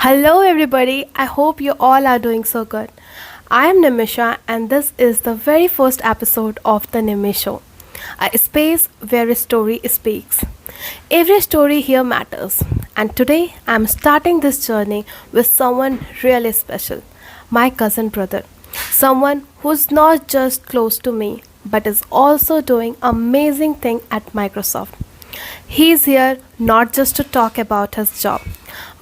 Hello, everybody. I hope you all are doing so good. I am Nimisha, and this is the very first episode of The Nimish Show, a space where a story speaks. Every story here matters, and today I'm starting this journey with someone really special, my cousin brother. Someone who's not just close to me, but is also doing amazing thing at Microsoft. He's here not just to talk about his job,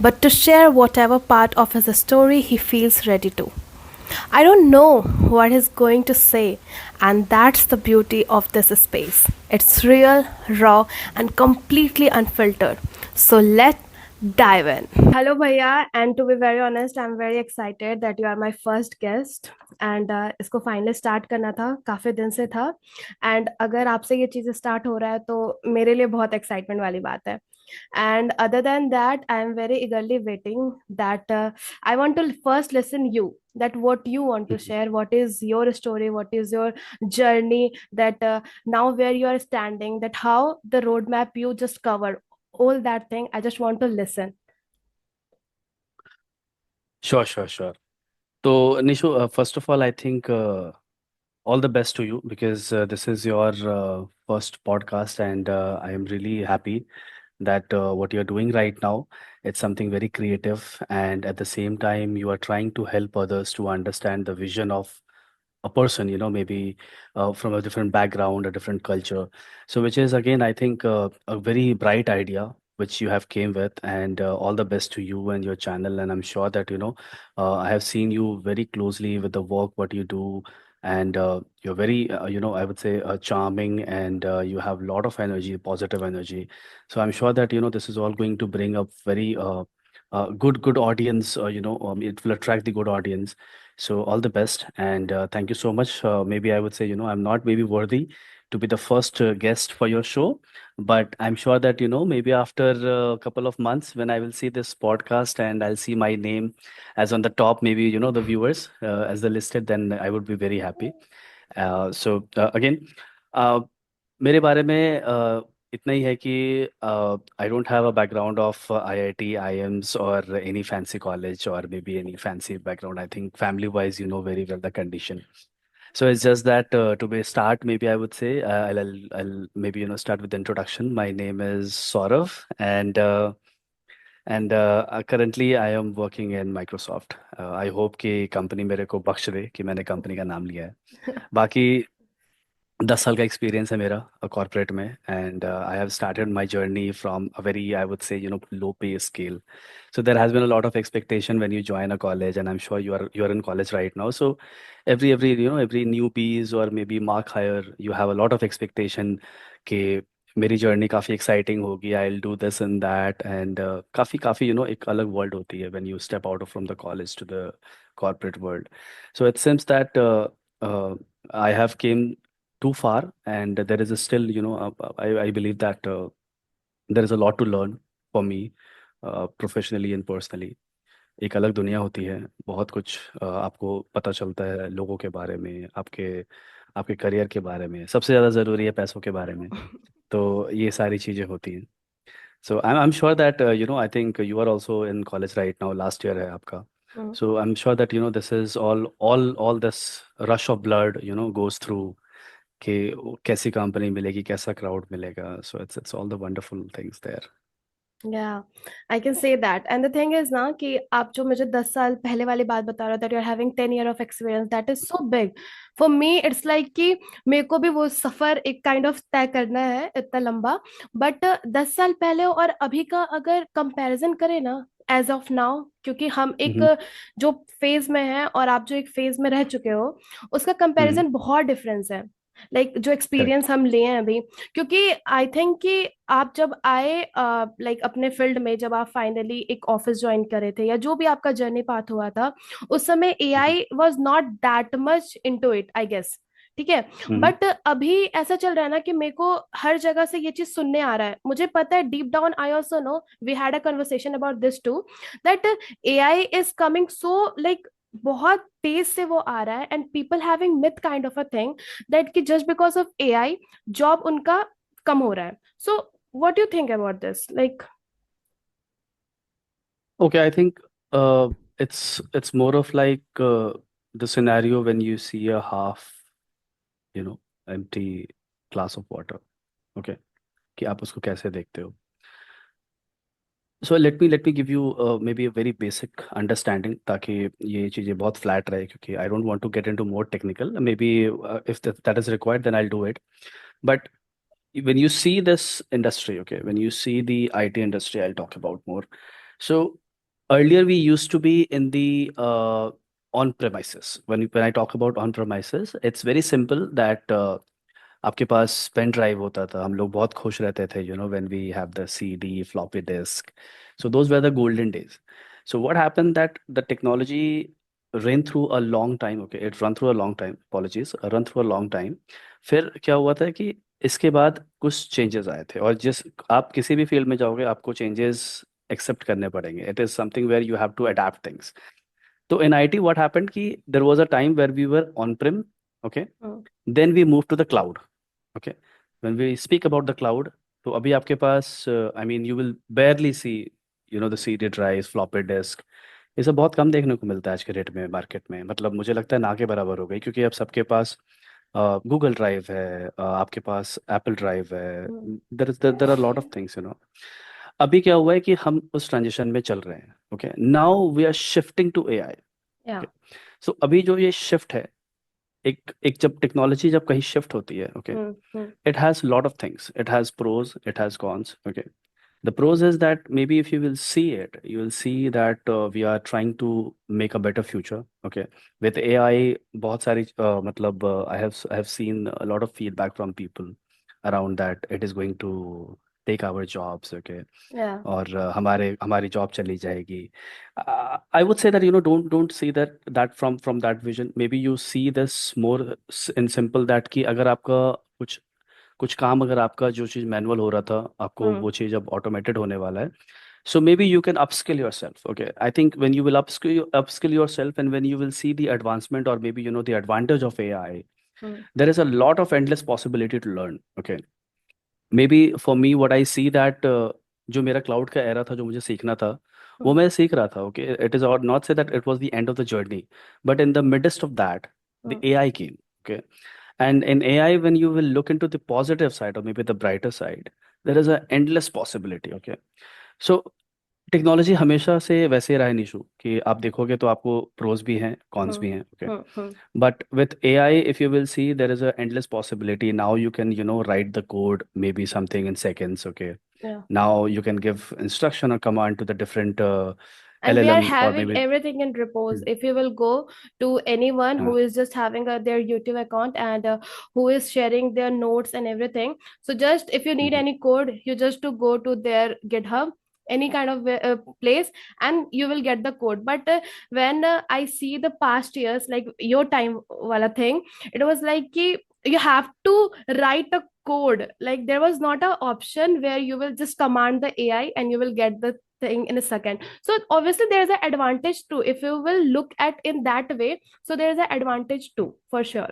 but to share whatever part of his story he feels ready to. I don't know what he's going to say, and that's the beauty of this space. It's real, raw, and completely unfiltered. So let's dive in. Hello, Bhaiya, and to be very honest, I'm very excited that you are my first guest. And इसको finally start करना था, काफ़ी दिन से था. And अगर आपसे ये चीज़ें स्टार्ट हो रहा है तो मेरे लिए बहुत एक्साइटमेंट वाली बात है. And other than that, I am very eagerly waiting that I want to first listen you, that what you want to Mhm. share, what is your story, what is your journey, that now where you are standing, that how the roadmap you just covered, all that thing. I just want to listen. Sure, sure, sure. So, Nishu, first of all, I think all the best to you because this is your first podcast, and I am really happy that what you're doing right now, it's something very creative, and at the same time, you are trying to help others to understand the vision of a person, maybe from a different background, a different culture. So, which is again, I think, a very bright idea which you have came with, and all the best to you and your channel. And I'm sure that I have seen you very closely with the work what you do, and you're very, I would say, charming, and you have a lot of energy, positive energy. So I'm sure that this is all going to bring up very good audience. It will attract the good audience. So all the best, and thank you so much. Maybe I would say, I'm not maybe worthy to be the first guest for your show, but I'm sure that, maybe after a couple of months when I will see this podcast and I'll see my name as on the top, maybe, the viewers as the listed, then I would be very happy. Again, uh, मेरे बारे में इतना ही है कि I don't have a background of IIT IIMs और any fancy college और may be any fancy background I think family wise you know very well the condition so it's just that to be start maybe I would say I'll maybe start with the introduction. My name is Saurav, and currently I am working in Microsoft. I hope कि company मेरे को बख्श दे कि मैंने company का नाम लिया है. बाकी 10 साल का एक्सपीरियंस है मेरा कॉर्पोरेट में, and I have started my journey from a very I would say लो पे scale. So there has been a lot of expectation when you join a college, and I'm sure you are in college right now. So every newbies or maybe mark hire, you have a lot of expectation कि मेरी journey काफ़ी exciting होगी, I will do this and that, and काफ़ी काफ़ी एक अलग world होती है when you step out from the college to the corporate world. So it seems that I have came too far, and there is a still, I believe that there is a lot to learn for me, professionally and personally. एक अलग दुनिया होती है, बहुत कुछ आपको पता चलता है लोगों के बारे में, आपके आपके करियर के बारे में, सबसे ज़्यादा ज़रूरी है पैसों के बारे में. तो ये सारी चीज़ें होती हैं. So I'm sure that I think you are also in college right now. Last year है आपका. Mm. So I'm sure that this is all this rush of blood goes through कि कैसी कंपनी मिलेगी, कैसा क्राउड मिलेगा. So it's all the wonderful things there. Yeah, I can say that. And the thing is ना कि आप जो मुझे 10 साल पहले वाली बात बता रहे हो, that you're having 10 year of experience, that is so big. For me, it's like कि मेरे को भी वो सफर एक kind of तय करना है इतना लंबा. But 10 साल पहले और अभी का अगर comparison करें ना, एज ऑफ नाउ, क्योंकि हम एक Mm-hmm. जो फेज में है और आप जो एक फेज में रह चुके हो, उसका Mm-hmm. कंपैरिजन बहुत डिफरेंस है. लाइक जो Correct. एक्सपीरियंस हम लिए हैं अभी, क्योंकि आई थिंक कि आप जब आए लाइक अपने फील्ड में, जब आप फाइनली एक ऑफिस ज्वाइन करे थे या जो भी आपका जर्नी पाथ हुआ था, उस समय Mm-hmm. AI was not that much into it, I guess. ठीक है. Mm-hmm. बट अभी ऐसा चल रहा है ना कि मेरे को हर जगह से ये चीज सुनने आ रहा है. मुझे पता है deep down, I also know, we had a conversation about this too, that AI is coming so like बहुत तेज से वो आ रहा है, and people having myth kind of a thing that कि just because of AI job उनका कम हो रहा है. सो what do you think about this, like? Okay, I think Uh, it's more of like the scenario when you see a half, you know, empty glass of water. Okay, कि आप उसको कैसे देखते हो? So let me give you maybe a very basic understanding ताकि ये चीज़ें बहुत flat रहे, क्योंकि I don't want to get into more technical. Maybe if that is required, then I'll do it. But when you see this industry, okay, when you see the IT industry, I'll talk about more. So earlier we used to be in the on premises. When I talk about on premises, it's very simple that आपके पास pen drive होता था, हम लोग बहुत खुश रहते थे, when we have the CD floppy disk. So those were the golden days. So what happened that the technology ran through a long time. Okay, it run through a long time, apologies, run through a long time. फिर क्या हुआ था कि इसके बाद कुछ changes आए थे, और जिस आप किसी भी फील्ड में जाओगे आपको चेंजेस एक्सेप्ट करने पड़ेंगे. It is something where you have to adapt things. तो इन आईटी व्हाट हैपेंड कि there was a time where we were on prem. Okay, Mm. Then we move to the cloud. Okay, when we speak about the cloud, तो अभी आपके पास I mean you will barely see the CD drive, floppy disk. ये सब बहुत कम देखने को मिलता है आज के डेट में मार्केट में. मतलब मुझे लगता है ना के बराबर हो गई, क्योंकि अब सबके पास गूगल ड्राइव है, आपके पास एप्पल ड्राइव है. Mm. There are lot of things. अभी क्या हुआ है कि हम उस ट्रांजिशन में चल रहे हैं. Okay, now we are shifting to AI. Yeah. Okay, so अभी जो ये शिफ्ट है, एक एक जब टेक्नोलॉजी जब कहीं शिफ्ट होती है, okay, Mm. Mm. it has lot of things. It has pros, it has cons. Okay, the pros is that maybe if you will see it, you will see that we are trying to make a better future. Okay, with AI, बहुत सारी मतलब I have seen a lot of feedback from people around that it is going to take our jobs. Okay, Yeah. और हमारे हमारी job चली जाएगी. I would say that don't see that from that vision. May be you see this more in simple that कि अगर आपका कुछ कुछ काम, अगर आपका जो चीज़ मैनुअल हो रहा था, आपको Mm. वो चीज़ अब ऑटोमेटेड होने वाला है. So maybe you can upskill yourself. Okay, I think when you will upskill yourself, and when you will see the advancement, or maybe the advantage of AI, Mm. there is a lot of endless possibility to learn. Okay, maybe for me what I see that जो मेरा cloud का era था, जो मुझे सीखना था, वो Mm. मैं सीख रहा था. Okay, it is not say that it was the end of the journey, but in the midst of that the Mm. AI came. Okay, and in AI, when you will look into the positive side, or maybe the brighter side, there is a endless possibility. Okay, so technology हमेशा से वैसे रहा है निशु, कि आप देखोगे तो आपको प्रोज भी हैं, कॉन्स भी Mm. हैं. Okay, Mm. Mm. but with AI, if you will see, there is a endless possibility. Now you can write the code maybe something in seconds. Okay, Yeah. now you can give instruction or command to the different And we are LLM, or having maybe. everything in repose. Hmm. If you will go to anyone uh, who is just having their YouTube account, and who is sharing their notes and everything, so just if you need mhm. any code, you just to go to their GitHub, any kind of place, and you will get the code. But when I see the past years, like your time wala thing, it was like ki you have to write a code. Like there was not an option where you will just command the AI and you will get the thing in a second. So obviously there is an advantage too, if you will look at in that way. So there is an advantage too, for sure.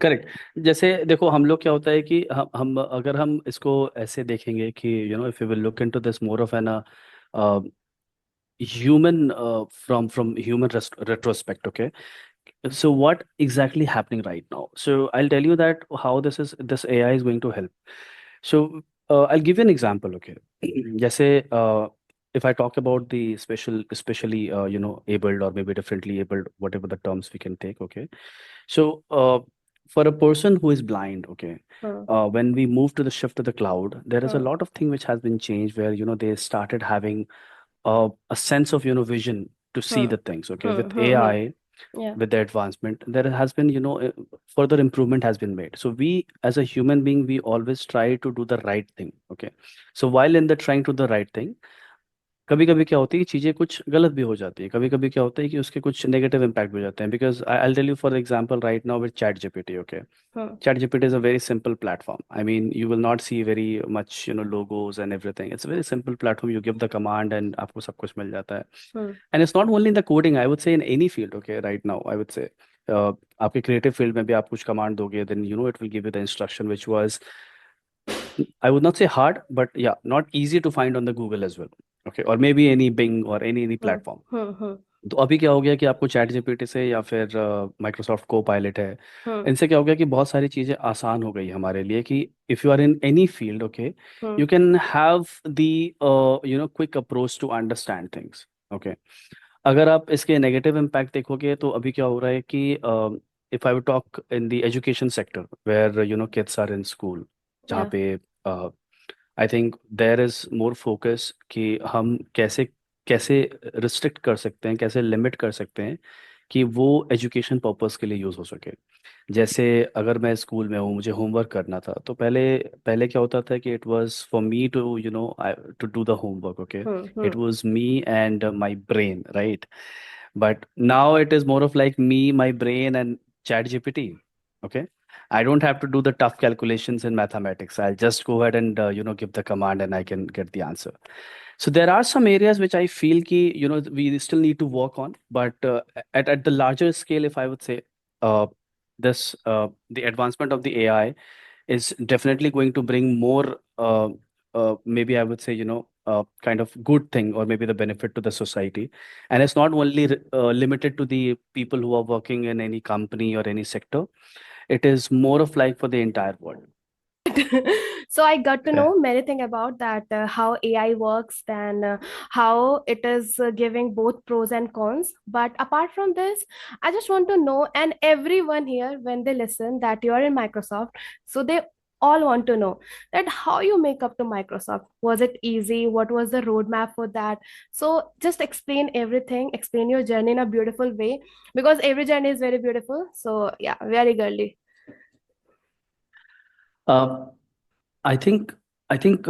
Correct. जैसे देखो, हम लोग क्या होता है कि हम अगर हम इसको ऐसे देखेंगे कि if you will look into this more of an human from human retrospect. Okay, so what exactly happening right now? So I'll tell you that how this AI is going to help. So I'll give you an example. Okay, जैसे if I talk about the especially abled, or maybe differently abled, whatever the terms we can take. Okay, so for a person who is blind, okay, Hmm. when we move to the shift to the cloud, there is a Hmm. lot of thing which has been changed, where they started having a sense of vision to see Hmm. the things. Okay, Hmm. with Hmm. Hmm. AI, Yeah. with the advancement, there has been further improvement has been made. So we as a human being, we always try to do the right thing. Okay, so while in the trying to the right thing, कभी कभी क्या होती है कि चीज़ें कुछ गलत भी हो जाती है. कभी कभी क्या होता है कि उसके कुछ नेगेटिव इम्पैक्ट भी हो जाते हैं. Because I tell you for example right now with ChatGPT. Okay, Hmm. ChatGPT is a very simple platform. I mean, you will not see very much, logos and everything. It's a very simple platform. You give the command and आपको सब कुछ मिल जाता है. Hmm. And it's not only in the coding. I would say in any field. Okay, right now I would say आपके creative field में भी आप कुछ command दोगे, then it will give you the instruction, which was, I would not say hard, but yeah, not easy to find on the Google as well. Okay, और may be any Bing और any Hmm. Platform. Hmm. Hmm. तो अभी क्या हो गया कि आपको chat GPT से या फिर माइक्रोसॉफ्ट को पायलट है, Hmm. इनसे क्या हो गया कि बहुत सारी चीज़ें आसान हो गई हमारे लिए कि if you are in any field, okay, Hmm. You can have the quick approach to understand things. Okay, अगर आप इसके नेगेटिव इम्पैक्ट देखोगे तो अभी क्या हो रहा है कि if I talk in the education sector where kids are in school, जहाँ Yeah. पे I think there is more focus कि हम कैसे कैसे रिस्ट्रिक्ट कर सकते हैं, कैसे लिमिट कर सकते हैं कि वो एजुकेशन पर्पस के लिए यूज़ हो सके। जैसे अगर मैं स्कूल में हूँ, मुझे होमवर्क करना था, तो पहले पहले क्या होता था कि it was for me to to do the homework, okay, Hmm. It Hmm. Was me and my brain, right? But now it is more of like me, my brain, and ChatGPT. Okay. I don't have to do the tough calculations in mathematics. I'll just go ahead and give the command and I can get the answer. So there are some areas which I feel ki, we still need to work on. But at the larger scale, if I would say, uh, this the advancement of the AI is definitely going to bring more, maybe I would say, kind of good thing or maybe the benefit to the society. And it's not only limited to the people who are working in any company or any sector. It is more of like for the entire world. So I got to Okay. know many things about that, how AI works, and how it is giving both pros and cons. But apart from this, I just want to know, and everyone here, when they listen that you are in Microsoft, so they all want to know that how you make up to Microsoft. Was it easy? What was the roadmap for that? So just explain everything, explain your journey in a beautiful way, because every journey is very beautiful. So yeah, very girly. Uh, I think I think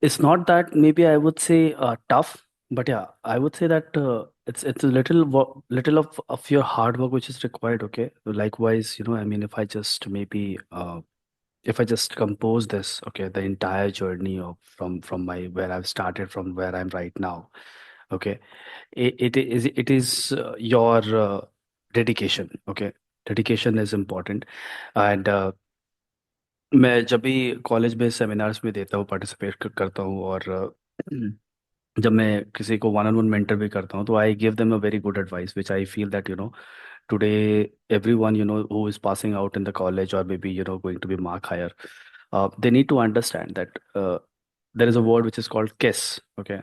it's not that maybe I would say tough, but yeah, I would say that it's a little of your hard work which is required. Okay, likewise, I mean, if I just compose this, okay, the entire journey of from my where I've started from where I'm right now, okay, it is your dedication, okay, dedication is important, and मैं जब भी college में seminars में देता हूँ, participate करता हूँ, और जब मैं किसी को वन ऑन वन मेंटर भी करता हूँ, तो I give them a very good advice which I feel that today everyone who is passing out in the college or maybe going to be mark higher, they need to understand that there is a word which is called KISS. Okay,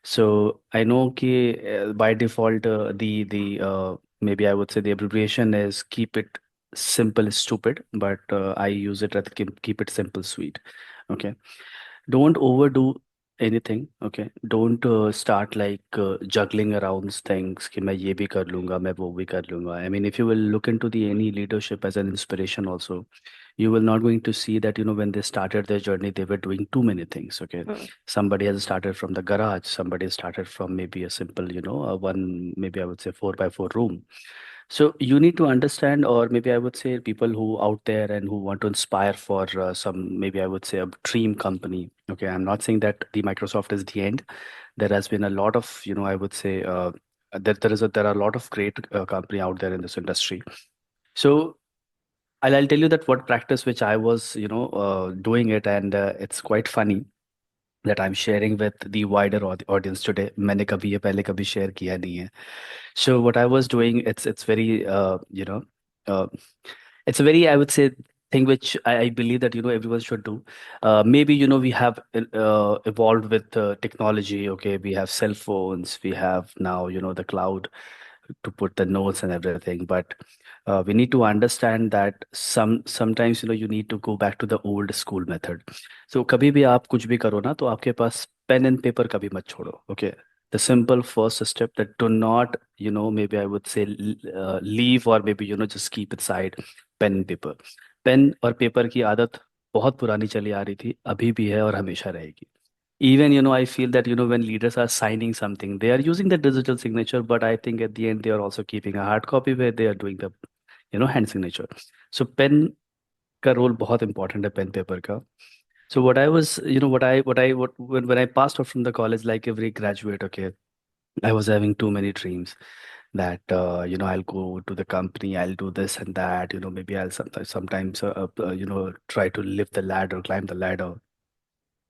so I know ki, by default the maybe I would say the abbreviation is keep it simple stupid, but I use it as keep it simple sweet. Okay, don't overdo anything. Okay, don't start like juggling around things कि मैं ये भी कर लूँगा, मैं वो भी कर लूँगा. I mean, if you will look into the any leadership as an inspiration also, you will not going to see that when they started their journey they were doing too many things. Okay, Hmm. somebody has started from the garage, somebody started from maybe a simple one, maybe I would say 4 by 4 room. So you need to understand, or maybe I would say people who out there and who want to inspire for some, maybe I would say a dream company. Okay, I'm not saying that the Microsoft is the end. There has been a lot of, I would say that there are a lot of great company out there in this industry. So I'll tell you that what practice which I was, doing it, and it's quite funny that I'm sharing with the wider audience today. मैंने कभी ये पहले कभी share किया नहीं है. So what I was doing, it's very uh, it's a very, I would say, thing which I believe that everyone should do. Maybe we have evolved with technology. Okay, we have cell phones, we have now the cloud to put the notes and everything. But we need to understand that sometimes you need to go back to the old school method. So कभी भी आप कुछ भी करो ना, तो आपके पास pen and paper कभी मत छोड़ो. Okay, the simple first step, that do not maybe I would say leave, or maybe just keep it side. Pen and paper, pen और पेपर की आदत बहुत पुरानी चली आ रही थी, अभी भी है और हमेशा रहेगी. Even I feel that when leaders are signing something, they are using the digital signature, but I think at the end they are also keeping a hard copy where they are doing the hand signature. So pen का role बहुत important है, pen paper का. So what I was, when I passed out from the college, like every graduate, okay, I was having too many dreams that I'll go to the company, I'll do this and that, maybe I'll sometimes try to lift the ladder, climb the ladder.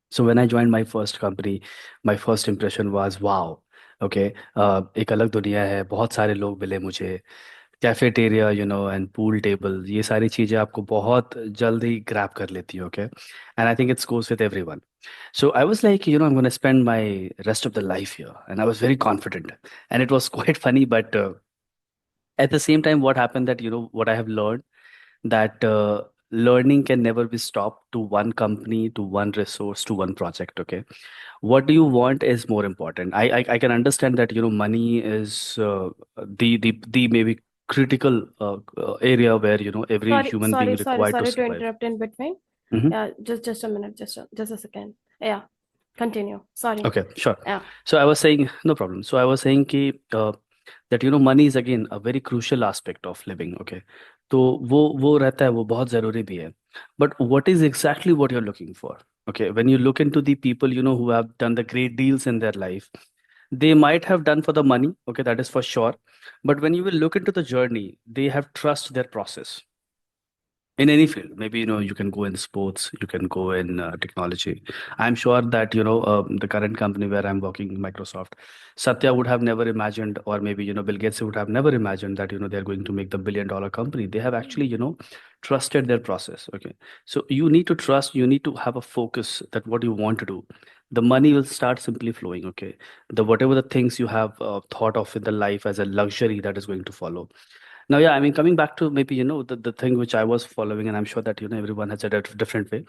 So when I joined my first company, my first impression was wow. Okay, एक अलग दुनिया है, बहुत सारे लोग मिले मुझे, cafeteria and pool table, ये सारी चीज़ें आपको बहुत जल्दी ग्रैब कर लेती हैं. Okay, and I think it's goes with everyone. So I was like, I'm going to spend my rest of the life here. And I was very confident. And it was quite funny, but at the same time, what happened that, what I have learned that learning can never be stopped to one company, to one resource, to one project. Okay. What do you want is more important. I can understand that, money is the maybe critical area where, every Sorry, human being sorry, sorry, required to sorry to survive. interrupt in between. Mm-hmm. Yeah, just a minute, just a second. Yeah, continue. Sorry. Okay, sure. Yeah. So I was saying, no problem. So I was saying that money is again a very crucial aspect of living. Okay, तो वो रहता है, वो बहुत ज़रूरी भी है. But what is exactly what you're looking for? Okay, when you look into the people who have done the great deals in their life, they might have done for the money. Okay, that is for sure. But when you will look into the journey, they have trust their process in any field. Maybe you can go in sports, you can go in technology. I'm sure that the current company where I'm working, Microsoft, Satya would have never imagined, or maybe Bill Gates would have never imagined that they're going to make the billion-dollar company. They have actually trusted their process. Okay, so you need to trust, you need to have a focus that what you want to do. The money will start simply flowing. Okay, the whatever the things you have thought of in the life as a luxury, that is going to follow. Now, yeah, I mean, coming back to maybe, the thing which I was following, and I'm sure that, everyone has a different way.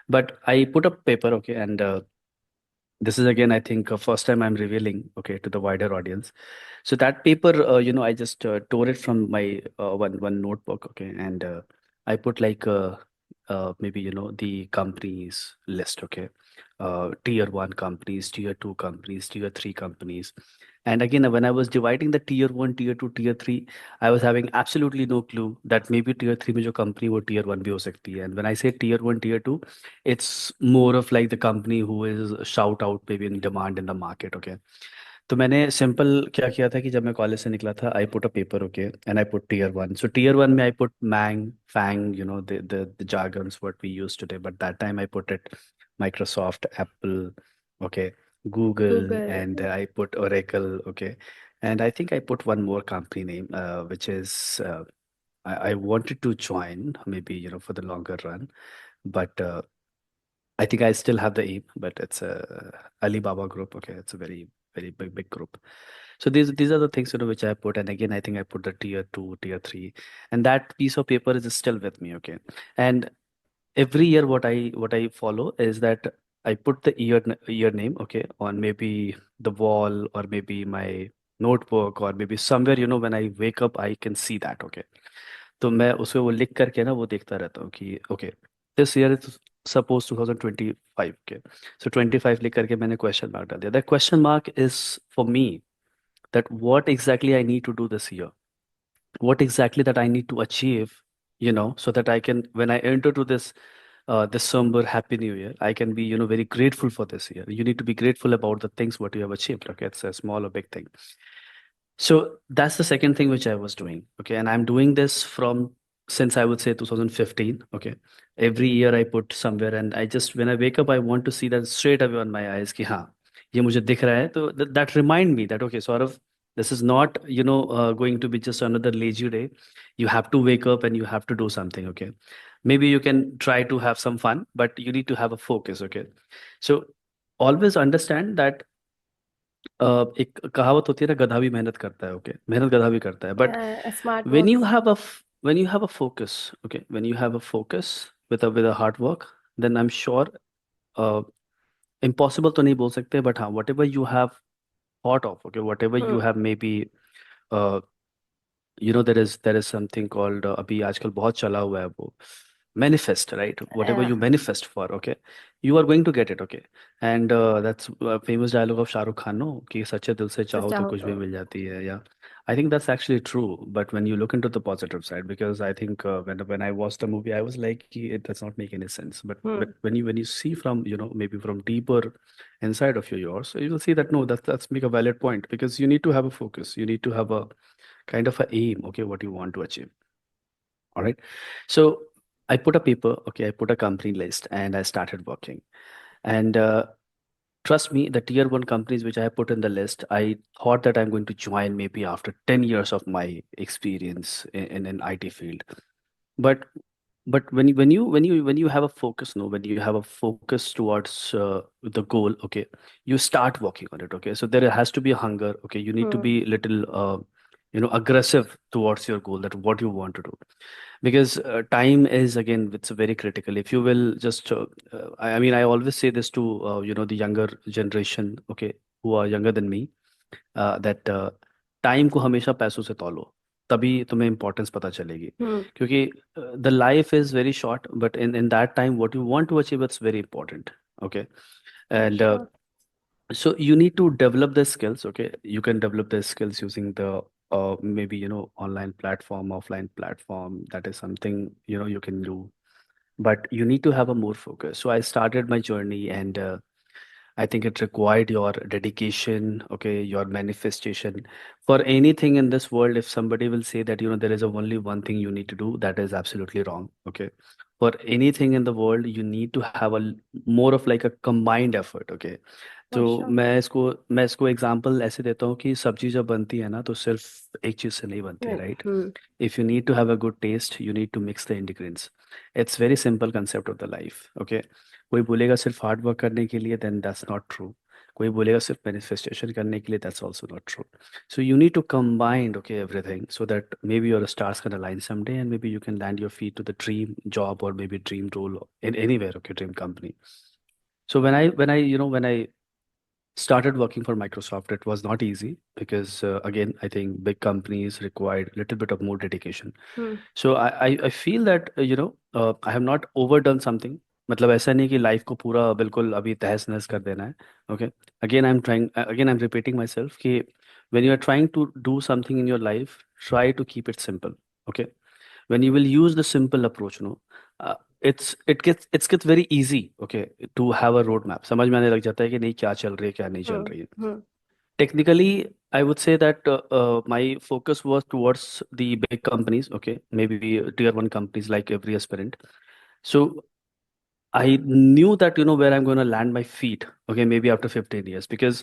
But I put up paper, okay, and this is again, I think, first time I'm revealing, okay, to the wider audience. So that paper, I just tore it from my one notebook, okay, and I put like maybe the companies list, okay, tier one companies, tier two companies, tier three companies, and again when I was dividing the tier one, tier two, tier three, I was having absolutely no clue that maybe tier three में जो company वो tier one भी हो सकती है. And when I say tier one, tier two, it's more of like the company who is shout out maybe in demand in the market. Okay, तो मैंने simple क्या किया था कि जब मैं कॉलेज से निकला था, I put a paper, okay, and I put tier one. So tier one में I put MANG FANG, the jargons what we use today, but that time I put it Microsoft, Apple, okay, Google, and Google. I put Oracle. Okay, and I think I put one more company name, which is I wanted to join maybe for the longer run, but I think I still have the aim, but it's a Alibaba group. Okay, it's a very big group. So these are the things which I put, and again I think I put the tier two, tier three, and that piece of paper is still with me. Okay, and every year what I follow is that I put the year name, okay, on maybe the wall or maybe my notebook or maybe somewhere when I wake up I can see that. Okay, तो मैं उसमें वो लिख करके ना वो देखता रहता हूँ कि okay, this year is suppose 2025 के, सो 25 लिख करके मैंने क्वेश्चन मार्क डाल दिया. That question mark is for me that what exactly I need to do this year, what exactly that I need to achieve, so that I can, when I enter to this December Happy New Year, I can be, very grateful for this year. You need to be grateful about the things what you have achieved. Okay, it's a small or big thing. So that's the second thing which I was doing. Okay. And I'm doing this from since I would say 2015. Okay. Every year I put somewhere and I just, when I wake up, I want to see that straight away on my eyes कि हाँ, ये मुझे दिख रहा है. तो that remind me that, okay, sort of, this is not, going to be just another lazy day. You have to wake up and you have to do something. Okay. Maybe you can try to have some fun, but you need to have a focus. Okay. So always understand that एक कहावत होती है ना, गधा भी मेहनत करता है. ओके, मेहनत गधा भी करता है, but Smart when you words. have a when you have a focus, okay, when you have a focus with a hard work, then I'm sure uh, impossible तो नहीं बोल सकते, but हाँ, whatever you have thought of, okay, whatever you Hmm. have maybe uh, there is something called अभी आजकल बहुत चला हुआ है वो manifest, right? Whatever Yeah. you manifest for, okay, you are going to get it. Okay, and that's a famous dialogue of Shahrukh Khan, no, कि सच्चे दिल से चाहो सच्चा तो हो कुछ तो. भी मिल जाती है. Yeah, I think that's actually true, but when you look into the positive side, because I think when I watched the movie I was like कि it does not make any sense, but Hmm. when you see from maybe from deeper inside of yours, so you will see that no, that's make a valid point, because you need to have a focus, you need to have a kind of a aim, okay, what you want to achieve. All right. So I put a paper, okay, I put a company list and I started working. And trust me, the tier one companies which I have put in the list, I thought that I'm going to join maybe after 10 years of my experience in an IT field. But when you have a focus, no, when you have a focus towards the goal, okay, you start working on it, okay. So there has to be a hunger, okay. You need to Hmm. be little aggressive towards your goal, that what you want to do, because time is, again, it's very critical. If you will just I mean, I always say this to the younger generation, okay, who are younger than me, that time को हमेशा पैसों से तौलो, तभी तुम्हें importance पता चलेगी, Hmm. क्योंकि the life is very short, but in that time what you want to achieve, it's very important, okay. For And sure. so you need to develop the skills, okay. You can develop the skills using the maybe online platform, offline platform. That is something you can do, but you need to have a more focus. So I started my journey, and I think it required your dedication, okay, your manifestation. For anything in this world, if somebody will say that, there is only one thing you need to do, that is absolutely wrong, okay. For anything in the world, you need to have more of like a combined effort, okay. तो For sure. मैं इसको example ऐसे देता हूँ कि सब्जी जब बनती है ना, तो सिर्फ एक चीज़ से नहीं बनती है, Right. Right? Hmm. If you need to have a good taste, you need to mix the ingredients. It's very simple concept of the life, okay. कोई बोलेगा सिर्फ हार्ड वर्क करने के लिए, then that's not true. कोई बोलेगा सिर्फ manifestation करने के लिए, that's also not true. So you need to combine, okay, everything, so that maybe your stars can align someday, and maybe you can land your feet to the dream job, or maybe dream role in anywhere, okay, dream company. So when I started working for Microsoft, it was not easy, because again, I think big companies required a little bit of more dedication. Hmm. So I feel that I have not overdone something. मतलब ऐसा नहीं कि life को पूरा बिल्कुल अभी तहस नहस कर देना है, okay. Again I am repeating my self कि when you are trying to do something in your life, try to keep it simple, okay. When you will use the simple approach, uh, it's very easy, okay, to have a road map. समझ में आने लग जाता है कि नहीं, क्या चल रही है, क्या नहीं चल Hmm. रही है. Hmm. Technically, I would say that my focus was towards the big companies, okay, maybe tier one companies like every aspirant. So I knew that, where I'm going to land my feet, okay, maybe after 15 years, because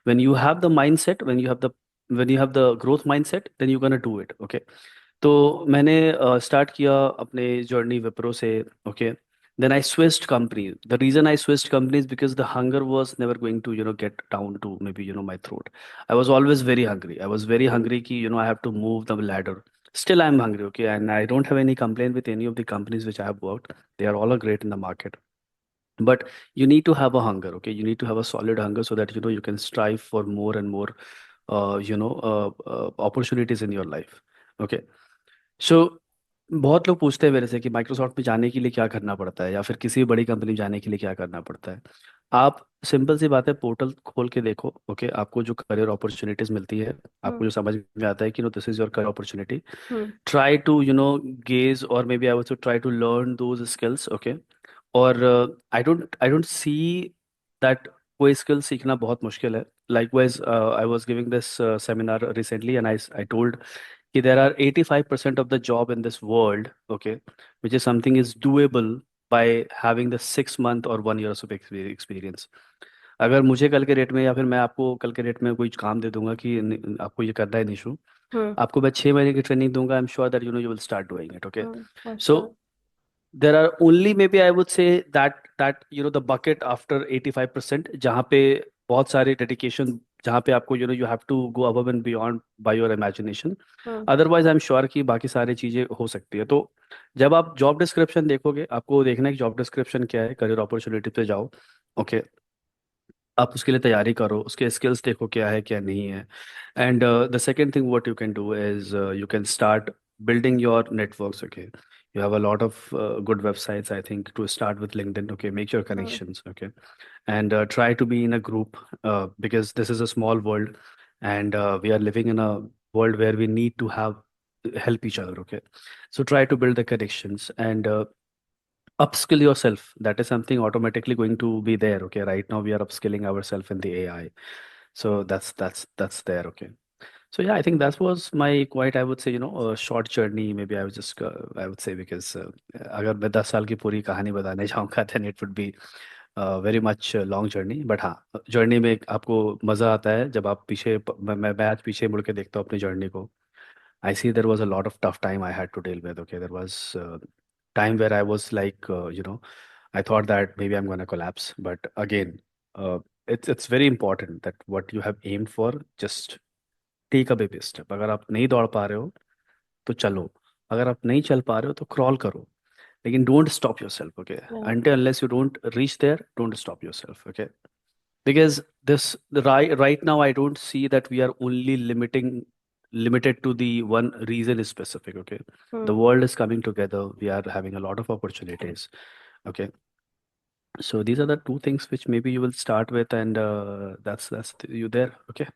when you have the mindset, when you have the growth mindset, then you're going to do it, okay. तो मैंने start किया अपने journey Wipro से, ओके. Then I switched company. The reason I switched company is because the hunger was never going to get down to maybe my throat. I was always very hungry. I was very Hmm. Hungry कि I have to move the ladder. Still, I'm hungry, okay, and I don't have any complaint with any of the companies which I have worked. They are all great in the market, but you need to have a hunger, okay. You need to have a solid hunger, so that you can strive for more and more opportunities in your life, okay. सो बहुत लोग पूछते हैं मेरे से कि Microsoft में जाने के लिए क्या करना पड़ता है, या फिर किसी भी बड़ी कंपनी में जाने के लिए क्या करना पड़ता है. आप सिंपल सी बात है, पोर्टल खोल के देखो, ओके. आपको जो करियर अपॉर्चुनिटीज मिलती है, Hmm. आपको जो समझ में आता है कि this is your career opportunity, Hmm. Try to gauge, और maybe I want to try to learn those skills, okay. और आई डोंट सी दैट कोई स्किल सीखना बहुत मुश्किल है. Likewise, I was giving this seminar recently, and I told कि there are 85% of the job in this world, okay, which is something is doable by having the 6 month or 1 years of experience. अगर मुझे कल के rate में, या फिर मैं आपको कल के रेट में कोई काम दे दूंगा कि आपको ये करना है निशु, Hmm. आपको मैं 6 महीने की ट्रेनिंग दूंगा, I am sure that you will start doing it, okay. Hmm. For so sure. there are only, maybe I would say, that the bucket after 85%, जहाँ पे बहुत सारे dedication, जहाँ पे आपको you have to go above and beyond by your imagination. Hmm. Otherwise I am sure कि बाकी सारी चीज़ें हो सकती है. तो जब आप जॉब डिस्क्रिप्शन देखोगे, आपको देखना है कि जॉब डिस्क्रिप्शन क्या है, करियर अपॉर्चुनिटी पे जाओ, ओके. आप उसके लिए तैयारी करो, उसके स्किल्स देखो क्या है क्या नहीं है. And the second thing what you can do is you can start building your networks, okay. You have a lot of good websites, I think, to start with LinkedIn, okay. Make your Hmm. connections, okay. And try to be in a group, because this is a small world, and we are living in a world where we need to have help each other, okay. So try to build the connections, and upskill yourself. That is something automatically going to be there, okay. Right now we are upskilling ourselves in the AI, so that's there, okay. So yeah, I think that was my quite, I would say, a short journey. Maybe I was just I would say, because अगर मैं 10 साल की पूरी कहानी बताने जाऊंगा, then it would be very much long journey, but हाँ, journey में आपको मज़ा आता है जब आप पीछे मैं आज पीछे मुड़ के देखता हूँ अपनी जर्नी को. I see there was a lot of tough time I had to deal with. Okay, there was time where I was like, I thought that maybe I'm gonna collapse. But again, it's very important that what you have aimed for, just take a baby step. अगर आप नहीं दौड़ पा रहे हो तो चलो. अगर आप नहीं चल पा रहे हो तो crawl करो. लेकिन don't stop yourself. Okay, Yeah. until unless you don't reach there, don't stop yourself. Okay, because this right now I don't see that we are only limited to the one reason is specific. Okay, the Hmm. world is coming together, we are having a lot of opportunities. Okay, so these are the two things which maybe you will start with, and you there. Okay.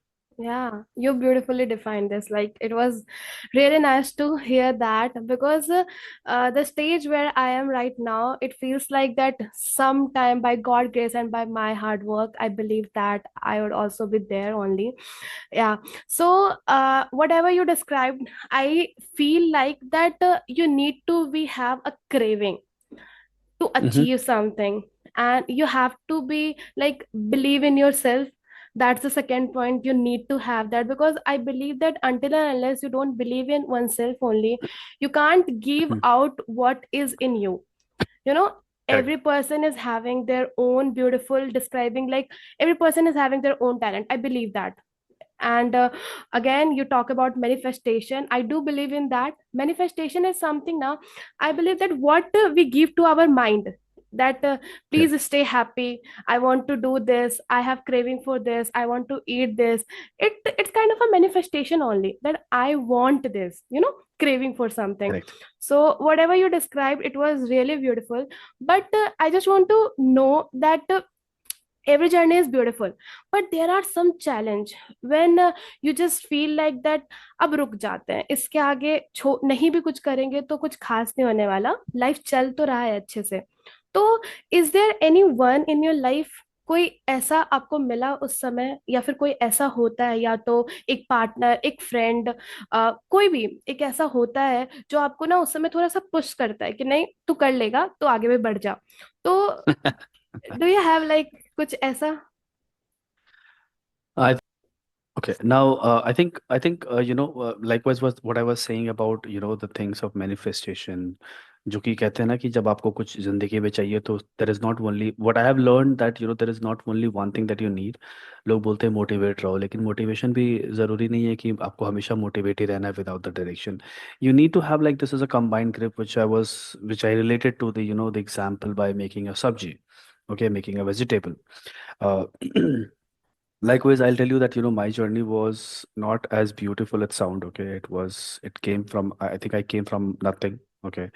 Yeah, you beautifully defined this. Like, it was really nice to hear that, because the stage where I am right now, it feels like that sometime by God grace and by my hard work, I believe that I would also be there only. Yeah. So, whatever you described, I feel like that you need to we have a craving to Mm-hmm. achieve something, and you have to be like believe in yourself. That's the second point. You need to have that, because I believe that until and unless you don't believe in oneself only, you can't give Mm-hmm. out what is in you, you know. Correct. Every person is having their own beautiful describing, like every person is having their own talent, I believe that. And again, you talk about manifestation, I do believe in that. Manifestation is something now, I believe that what we give to our mind, that please Correct. stay happy, I want to do this, I have craving for this, I want to eat this. It's kind of a manifestation only, that I want this, you know, craving for something. Correct. So whatever you described, it was really beautiful. But I just want to know that every journey is beautiful, but there are some challenge when you just feel like that अब रुक जाते हैं, इसके आगे नहीं भी कुछ करेंगे तो कुछ खास नहीं होने वाला, लाइफ चल तो रहा है अच्छे से। तो is there anyone in your life, कोई ऐसा आपको मिला उस समय, या फिर कोई ऐसा होता है, या तो एक पार्टनर, एक फ्रेंड, कोई भी एक ऐसा होता है जो आपको ना उस समय थोड़ा सा पुश करता है कि नहीं तू कर लेगा, तो आगे भी बढ़ जा। तो डू यू हैव लाइक कुछ ऐसा? I Okay, now I think likewise was what I was saying about the things of manifestation. जो कि कहते हैं ना कि जब आपको कुछ जिंदगी में चाहिए तो there is not only what I have learned that there is not only one thing that you need. लोग बोलते हैं मोटिवेट रहो, लेकिन मोटिवेशन भी ज़रूरी नहीं है कि आपको हमेशा मोटिवेट ही रहना है without the direction. You need to have like this is a combined grip which I related to the example by making a sabji, okay, making a vegetable. Uh, Likewise, I'll tell you that my journey was not as beautiful it sound. Okay, it came from I think I came from nothing. Okay,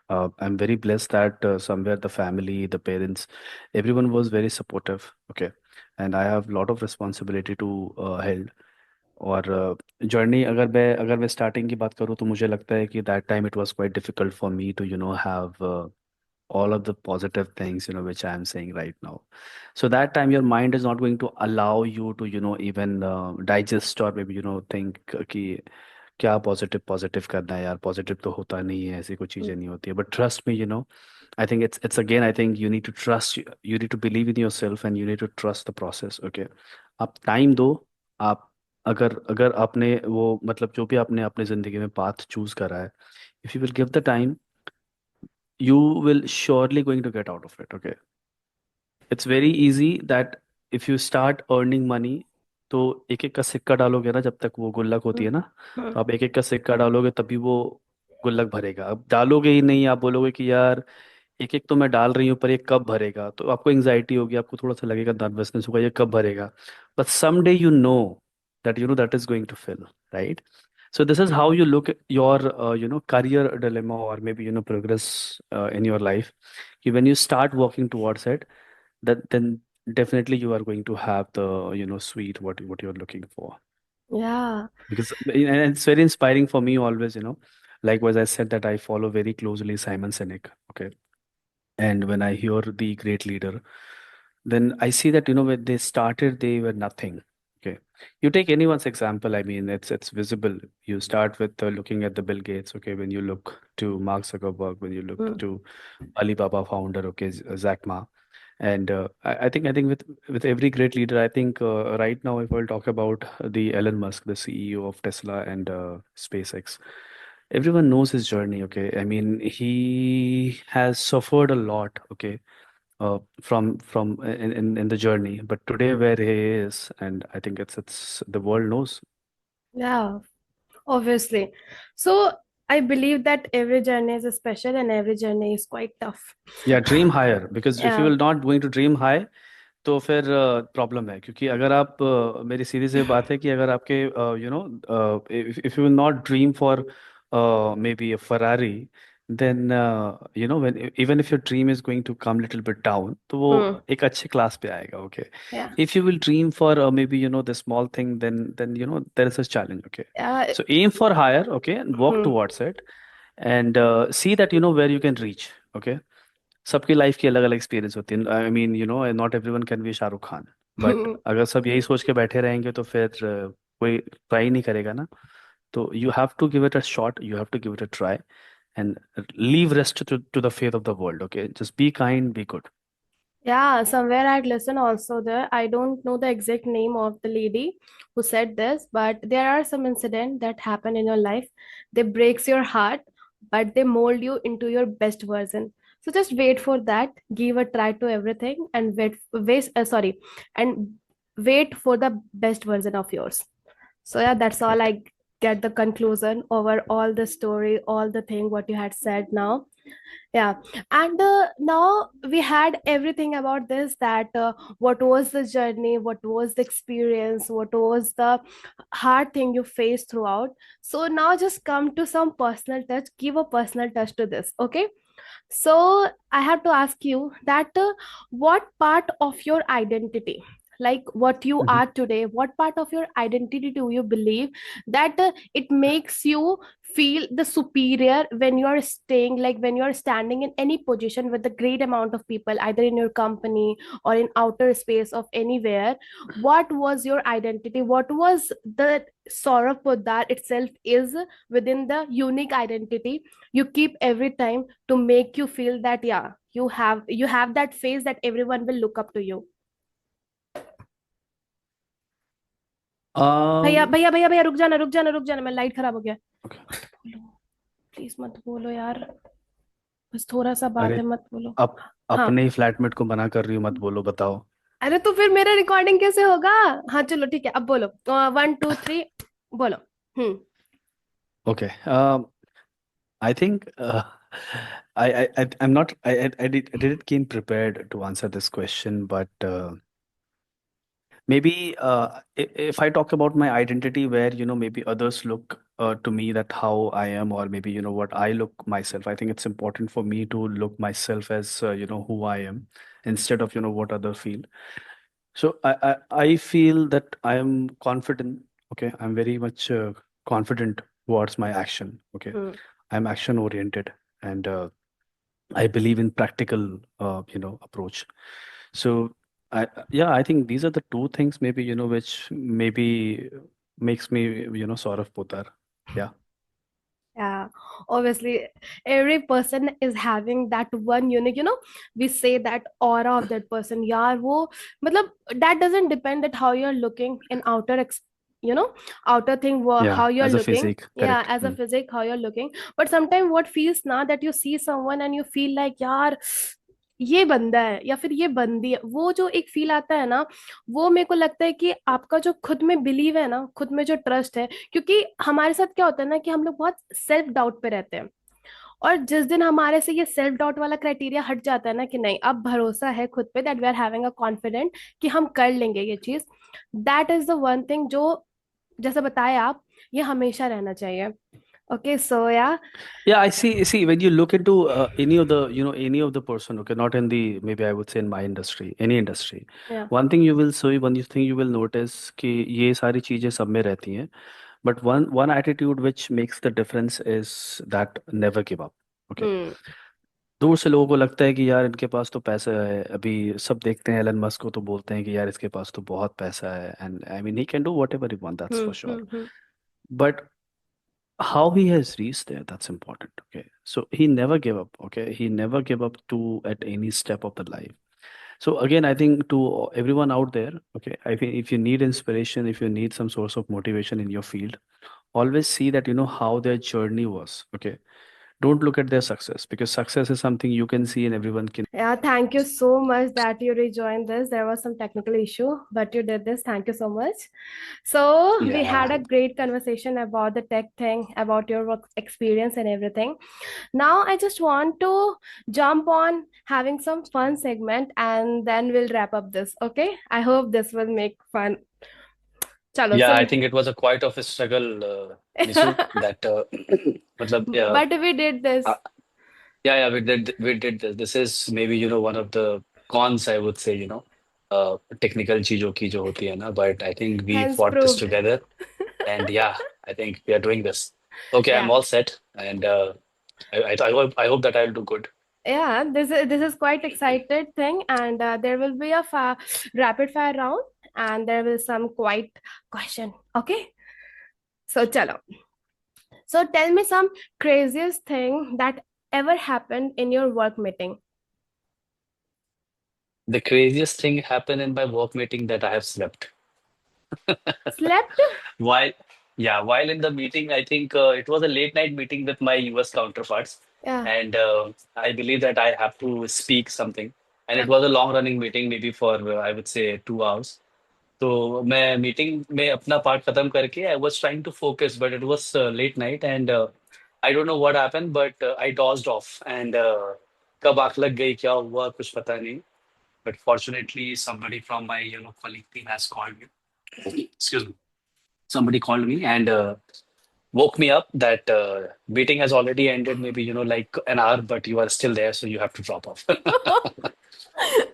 I'm very blessed that somewhere the family, the parents, everyone was very supportive. Okay, and I have a lot of responsibility to held. और journey अगर मैं starting की बात करूँ तो मुझे लगता है कि that time it was quite difficult for me to have all of the positive things which I am saying right now. So that time your mind is not going to allow you to even digest or maybe think कि क्या positive positive करना है यार, positive तो होता नहीं है, ऐसी कोई चीज़ें नहीं होती है. But trust me, I think it's again I think you need to trust, you need to believe in yourself and you need to trust the process. Okay, आप टाइम दो. आप अगर अगर आपने वो मतलब जो भी आपने अपने ज़िंदगी में पाथ चूज करा है, if you will give the time, you will surely going to get out of it. Okay, it's very easy that if you start earning money, तो एक एक का सिक्का डालोगे ना, जब तक वो गुल्लक होती है ना, तो आप एक एक का सिक्का डालोगे तभी वो गुल्लक भरेगा. अब डालोगे ही नहीं, आप बोलोगे कि यार एक एक तो मैं डाल रही हूँ पर ये कब भरेगा, तो आपको एंजाइटी होगी, आपको थोड़ा सा लगेगा, नर्वसनेस होगा, ये कब भरेगा. But some day that is going to fill, right? So this is how you look at your career dilemma or maybe progress in your life. When you start working towards it, that then definitely you are going to have the sweet what you're looking for. Yeah. Because and it's very inspiring for me always. Likewise, I said that I follow very closely Simon Sinek. Okay, and when I hear the great leader, then I see that when they started, they were nothing. Okay, you take anyone's example. I mean, it's visible. You start with looking at the Bill Gates. Okay, when you look to Mark Zuckerberg, when you look Mm. to Alibaba founder. Okay, Jack Ma. And I think with every great leader, I think right now, if I'll talk about the Elon Musk, the CEO of Tesla and SpaceX, everyone knows his journey. Okay, I mean, he has suffered a lot. Okay, from in the journey, but today where he is, and I think it's the world knows. Yeah, obviously. So I believe that every journey is special and every journey is quite tough. Yeah, dream higher, because if you Yeah. will not going to dream high, तो फिर problem है, क्योंकि अगर आप मेरी सीधी सी बात है कि अगर आपके you know if you will not dream for maybe a Ferrari, then you know when even if your dream is going to come little bit down, तो वो Hmm. एक अच्छे क्लास पे आएगा. Okay, Yeah. If you will dream for maybe you know the small thing, then you know there is a challenge. Okay, Yeah. so aim for higher, okay, and walk Hmm. towards it, and see that you know where you can reach. Okay, सबकी life की अलग अलग experience होती है. आई mean you know not everyone can be Shahrukh Khan, but अगर सब यही सोच के बैठे रहेंगे तो फिर कोई ट्राई नहीं करेगा ना. तो you have to give it a shot, you have to give it a try, and leave rest to the faith of the world. Okay, just be kind, be good. Yeah, somewhere I'd listen also there. I don't know the exact name of the lady who said this, but there are some incidents that happen in your life. They breaks your heart, but they mold you into your best version. So just wait for that, give a try to everything, and and wait for the best version of yours. So yeah, that's all Correct. I get the conclusion over all the story, all the thing what you had said now. Yeah, and now we had everything about this, that what was the journey, what was the experience, what was the hard thing you faced throughout. So now just come to some personal touch, give a personal touch to this, okay? So I have to ask you that what part of your identity, like what you Mhm. are today, what part of your identity do you believe that it makes you feel the superior when you are staying, like when you are standing in any position with a great amount of people, either in your company or in outer space of anywhere? What was your identity? What was the Saurabh Poddar itself is within the unique identity you keep every time to make you feel that yeah, you have that face that everyone will look up to you? भैया um भैया भैया भैया, रुक जाना रुक जाना रुक जाना, मैं लाइट खराब हो गया। okay. मत बोलो, प्लीज मत बोलो यार, बस थोड़ा सा बात अरे, है, मत बोलो। अब हाँ। अपने ही फ्लैटमेट को मना कर रही हो मत बोलो, बताओ. अरे तो फिर मेरा रिकॉर्डिंग कैसे होगा? हाँ चलो ठीक है, अब बोलो, 1 2 3, बोलो। हम्म। Okay. I think I'm not I didn't came prepared to answer this question, but maybe if I talk about my identity, where you know maybe others look to me that how I am, or maybe you know what I look myself. I think it's important for me to look myself as you know who I am, instead of you know what others feel. So I feel that I am confident. Okay, I'm very much confident towards my action. Okay, hmm. I'm action oriented, and I believe in practical, you know, approach. So, yeah, I think these are the two things maybe, you know, which maybe makes me, you know, sort of Potar. Yeah. Yeah, obviously, every person is having that one unique, we say that aura of that person. Yeah, वो मतलब that doesn't depend at how you're looking in you know, outer thing, Yeah. how you're As a looking. physique, Yeah, correct. as a physique, how you're looking. But sometimes what feels now that you see someone and you feel like यार ये बंदा है या फिर ये बंदी है, वो जो एक फील आता है ना, वो मेरे को लगता है कि आपका जो खुद में बिलीव है ना, खुद में जो ट्रस्ट है, क्योंकि हमारे साथ क्या होता है ना कि हम लोग बहुत सेल्फ डाउट पे रहते हैं, और जिस दिन हमारे से ये सेल्फ डाउट वाला क्राइटेरिया हट जाता है ना कि नहीं, अब भरोसा है खुद पे, that we are having a confident कि हम कर लेंगे ये चीज, that is the one thing जो, जैसे बताया आप, ये हमेशा रहना चाहिए। ओके सो या। Yeah, I see. See, when you look into any of the, you know, any of the person, okay, not in the, maybe I would say in my industry, any industry, या। one thing you will see, one thing you will notice कि ये सारी चीजें सब में रहती हैं. But one attitude which makes the difference is that never give up. Okay. हम्म। दूर से लोगों को लगता है कि यार इनके पास तो पैसा है, अभी सब देखते हैं एलन मस्क को तो बोलते हैं कि यार इसके पास तो बहुत पैसा है, and I mean he can do what ever he want, that's for sure. Hmm. But how he has reached there, that's important. Okay, so he never gave up. Okay, he never gave up to at any step of the life. So again, I think to everyone out there, okay, I think if you need inspiration, if you need some source of motivation in your field, always see that how their journey was. Okay, don't look at their success, because success is something you can see and everyone can. Yeah, thank you so much that you rejoined this. There was some technical issue, but you did this. Thank you so much. So, we had Yeah. a great conversation about the tech thing, about your work experience and everything. Now, I just want to jump on having some fun segment and then we'll wrap up this. Okay? I hope this will make fun. Chalo, Yeah, so I think it was a quite of a struggle, Nisu, that matlab, but we did this. uh, yeah, we did this. This is maybe, one of the cons, I would say, technical चीजों की जो होती है ना, but I think we Hence fought this proved. together, and yeah, I think we are doing this. Okay, I'm Yeah. all set, and I hope that I'll do good. Yeah, this is quite excited thing, and there will be a rapid fire round, and there will some quite question. Okay, so chalo. So tell me some craziest thing that ever happened in your work meeting. The craziest thing happened in my work meeting that I have slept. Slept? While, yeah, while in the meeting, I think it was a late night meeting with my US counterparts, Yeah. and I believe that I have to speak something, and it Okay. was a long running meeting, maybe for I would say 2 hours. तो मैं meeting में अपना part खत्म करके I was trying to focus but it was late night and I don't know what happened but I dozed off and कब आंख लग गई क्या हुआ कुछ पता नहीं but fortunately somebody from my colleague team has called me. Excuse me. Somebody called me and woke me up that meeting has already ended, maybe like an hour, but you are still there, so you have to drop off.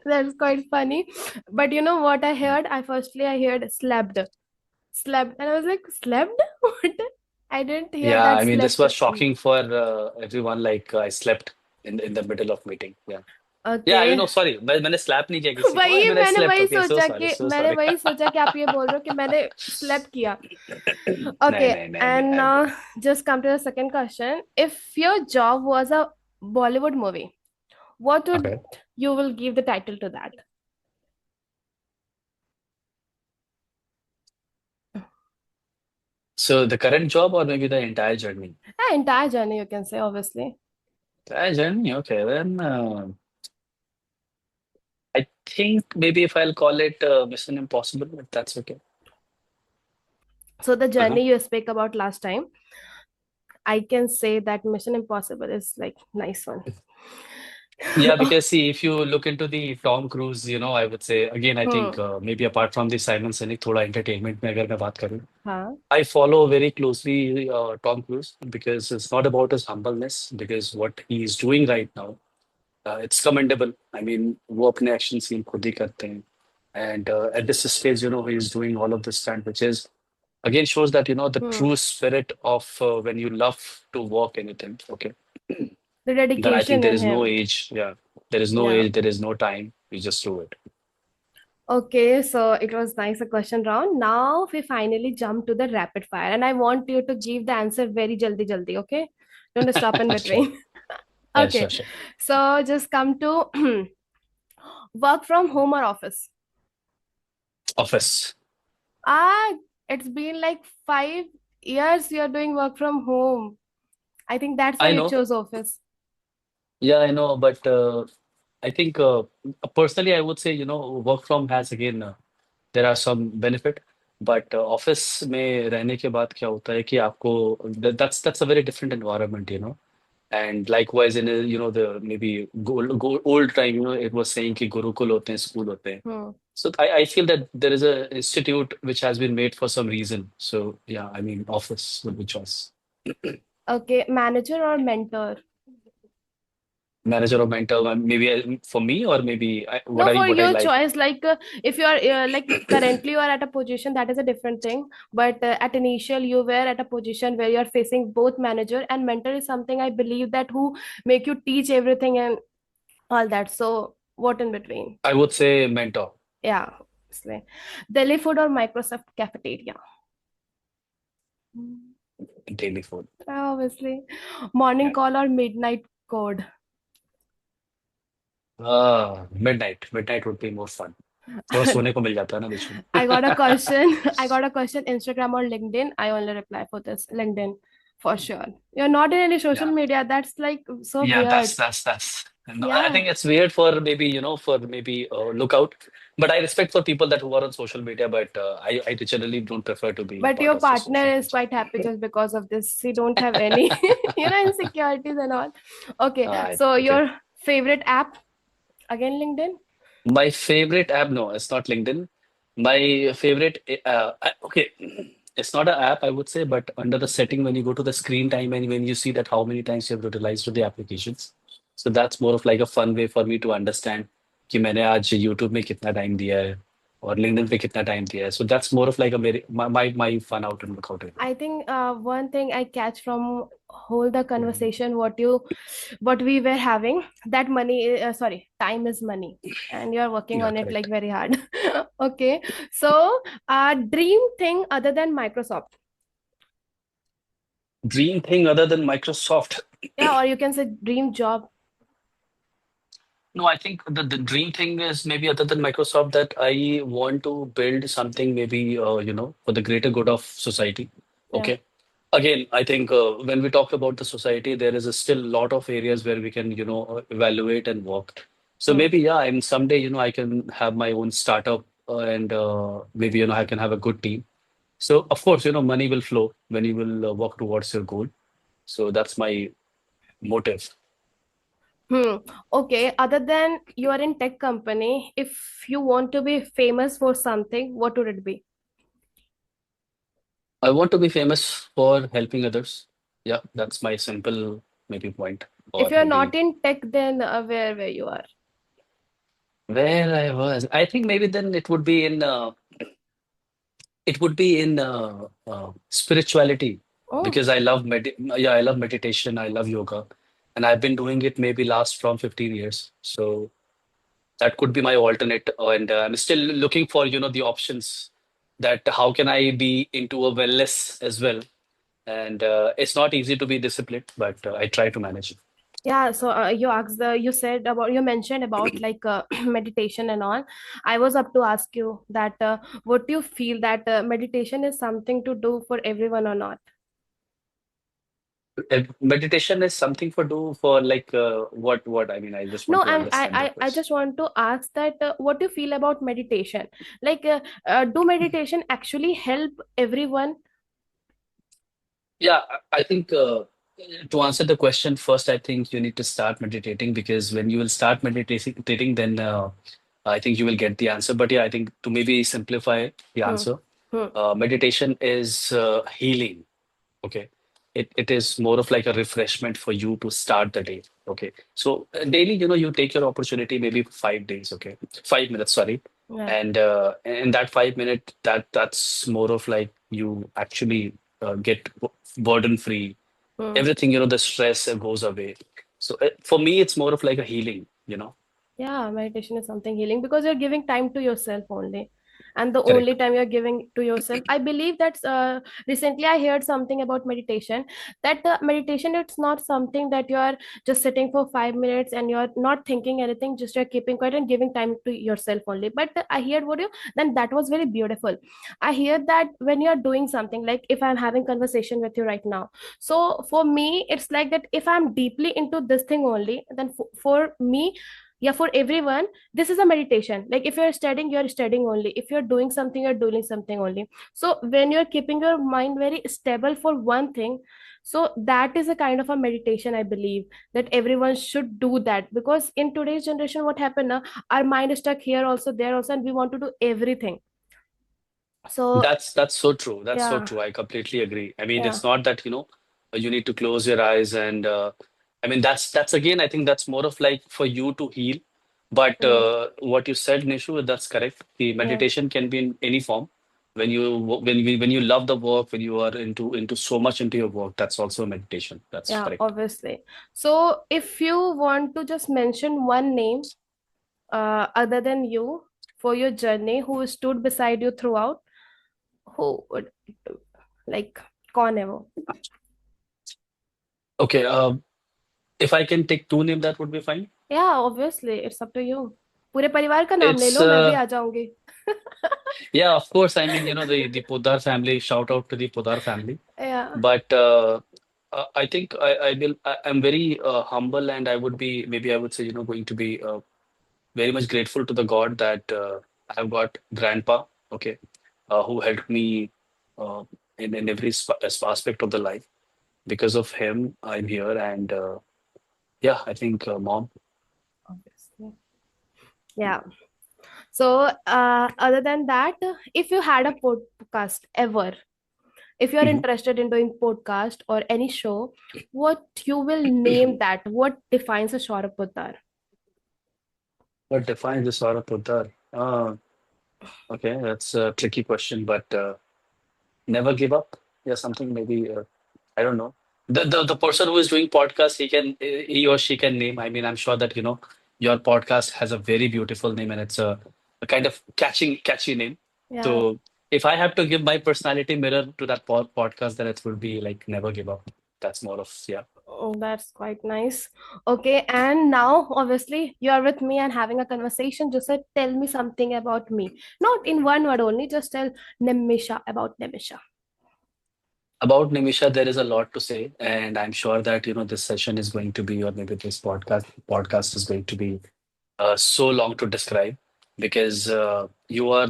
That's quite funny. But you know what I heard? I heard slept. Slept. And I was like, slept? What? I didn't hear Yeah, that I mean, this slept. was shocking for everyone. Like I slept in the middle of meeting. Yeah. Yeah, Okay. sorry. मैंने slap नहीं किया किसी को. I वही mean, I मैंने slept. वही Okay, so सोचा sorry, कि so मैंने sorry. वही सोचा कि आप ये बोल रहे हो कि मैंने स्लेप किया. नहीं Okay, नहीं नहीं नहीं. and just come to the second question. If your job was a Bollywood movie, what would Okay. you will give the title to that? So the current job or maybe the entire journey? Entire journey, you can say, obviously. Entire journey. Okay, then I think maybe if I'll call it Mission Impossible, if that's okay. So the Uh-huh. journey you spoke about last time, I can say that Mission Impossible is like nice one. Yeah, because see, if you look into the Tom Cruise, I would say again, I think Hmm. maybe apart from the Simon Sinek, थोड़ा entertainment में अगर मैं बात करूँ, हाँ. I follow very closely Tom Cruise because it's not about his humbleness, because what he is doing right now, it's commendable. I mean, वो अपने action scene खुद ही करते हैं, and at this stage, he is doing all of this stunt, which is again shows that the Hmm. true spirit of when you love to work anything. Okay, The then I think dedication there in is no him. age. Yeah, there is no Yeah. age, there is no time. You just do it. Okay, so it was nice a question round. Now we finally jump to the rapid fire, and I want you to give the answer very jaldi, okay? Don't stop in Okay. between. Yeah, Okay, sure, sure. so just come to work from home or office. Office. Ah, it's been like 5 years you're doing work from home. I think that's why I you know. chose office. Yeah, I know, but I think personally, I would say, work from has again there are some benefit, but office में रहने के बाद क्या होता है कि आपको that's a very different environment. And likewise in the maybe old time, it was saying कि गुरुकुल होते हैं, school होते हैं. Hmm. So I feel that there is a institute which has been made for some reason. So yeah, I mean, office would be choice. Okay, manager or mentor? Manager or mentor, maybe for me, or maybe No, for what I your like. choice. Like if you are like currently you are at a position that is a different thing. But at initial you were at a position where you are facing both manager and mentor is something I believe that who make you teach everything and all that. So what in between? I would say mentor. Yeah, obviously. Delhi food or Microsoft cafeteria? Mm, Daily food. obviously. Morning Yeah. call or midnight code? Midnight. Midnight would be more fun. थोड़ा सोने को मिल जाता है ना बीच में. I got a question. I got a question. Instagram or LinkedIn? I only reply for this. LinkedIn, for sure. You're not in any social Yeah. media. That's like so Yeah, weird. that's. No, I Yeah. think it's weird for maybe, for maybe lookout. But I respect for people that who are on social media, but I generally don't prefer to be But part your of the partner social is quite happy just because of this. He don't have any, insecurities and all. Okay. So okay. your favorite app? Again, LinkedIn? My favorite app, no, it's not LinkedIn. My favorite, okay, it's not an app, I would say, but under the setting, when you go to the screen time and when you see that how many times you have utilized to the applications. So that's more of like a fun way for me to understand कि मैंने आज YouTube में कितना time दिया है और LinkedIn पे कितना टाइम दिया है. So that's more of like a very my fun out and workout area. I think one thing I catch from whole the conversation, what we were having, that money, sorry, time is money, and you are working Yeah, on it like correct. very hard. Okay, so dream thing other than Microsoft, Dream thing other than Microsoft. yeah, or you can say dream job. No, I think the dream thing is maybe other than Microsoft that I want to build something maybe for the greater good of society. Yeah. Okay. Again, I think when we talk about the society, there is a still lot of areas where we can evaluate and work. So Hmm. maybe yeah, and someday I can have my own startup and maybe I can have a good team. So of course money will flow when you will work towards your goal. So that's my motive. Hmm. Okay. Other than you are in tech company, if you want to be famous for something, what would it be? I want to be famous for helping others. Yeah, that's my simple maybe point. If Or you're not maybe in tech, then where you are? where I was. I think maybe then it would be in spirituality Oh. because I love meditation, I love yoga, and I've been doing it maybe last from 15 years. So that could be my alternate, and I'm still looking for the options that how can I be into a wellness as well. And it's not easy to be disciplined, but I try to manage it. Yeah, so you mentioned about like meditation and all. I was up to ask you that what do you feel that meditation is something to do for everyone or not? Meditation is something for do for like what I mean. I just want No, to understand the I question. just want to ask that what do you feel about meditation? Like, do meditation actually help everyone? Yeah, I think to answer the question first, I think you need to start meditating because when you will start meditating, then I think you will get the answer. But yeah, I think to maybe simplify the Hmm. answer, Hmm. meditation is healing. Okay. It is more of like a refreshment for you to start the day. Okay. So daily, you take your opportunity maybe for 5 days. Okay. 5 minutes, sorry. Yeah. And in that 5 minute, that's more of like you actually get burden free. Hmm. Everything, the stress goes away. So for me, it's more of like a healing. Yeah, meditation is something healing because you're giving time to yourself only. And the only Correct. time you're giving to yourself. I believe that's recently I heard something about meditation, that meditation, it's not something that you are just sitting for 5 minutes and you're not thinking anything, just you're keeping quiet and giving time to yourself only. But I heard what you, then that was very beautiful. I hear that when you're doing something, like if I'm having conversation with you right now. So for me, it's like that if I'm deeply into this thing only, then for me, yeah, for everyone, this is a meditation. Like if you're studying only, if you're doing something, you're doing something only. So when you're keeping your mind very stable for one thing, so that is a kind of a meditation, I believe, that everyone should do that. Because in today's generation, what happened now, our mind is stuck here also, there also, and we want to do everything. So That's so true. That's so yeah. true. I completely agree. I mean, Yeah. it's not that, you need to close your eyes and I mean that's again, I think that's more of like for you to heal. But Mm, what you said, Nishu, that's correct. The yeah. meditation can be in any form. When you love the work, when you are into so much into your work, that's also a meditation. That's Yeah, correct. obviously. So if you want to just mention one name other than you for your journey who stood beside you throughout, who would, like, कौन है वो? Okay, if I can take two names, that would be fine. Yeah, obviously, it's up to you. पूरे परिवार का नाम ले It's लो, मैं भी आ जाऊंगी. yeah, of course. I mean, the Poddar family. Shout out to the Poddar family. Yeah. But I think I'm very humble, and I would be, maybe I would say, going to be very much grateful to the God that I have got grandpa, okay, who helped me uh, in every aspect of the life. Because of him, I'm here, and yeah, I think mom. Obviously. Yeah. So, other than that, if you had a podcast ever, if you're Mhm. interested in doing podcast or any show, what you will name that? What defines a Saurabh Poddar? What defines the Saurabh Poddar? Okay, that's a tricky question, but never give up. Yeah, something maybe. I don't know. The person who is doing podcast, he or she can name. I mean, I'm sure that your podcast has a very beautiful name, and it's a kind of catchy name. Yeah. So if I have to give my personality mirror to that podcast, then it would be like never give up. That's more of, yeah. Oh, that's quite nice. Okay, and now obviously you are with me and having a conversation. Just said, tell me something about me. Not in one word only, just tell Nimisha about Nimisha. About Nimisha, there is a lot to say, and I'm sure that this session is going to be, or maybe this podcast is going to be so long to describe, because you are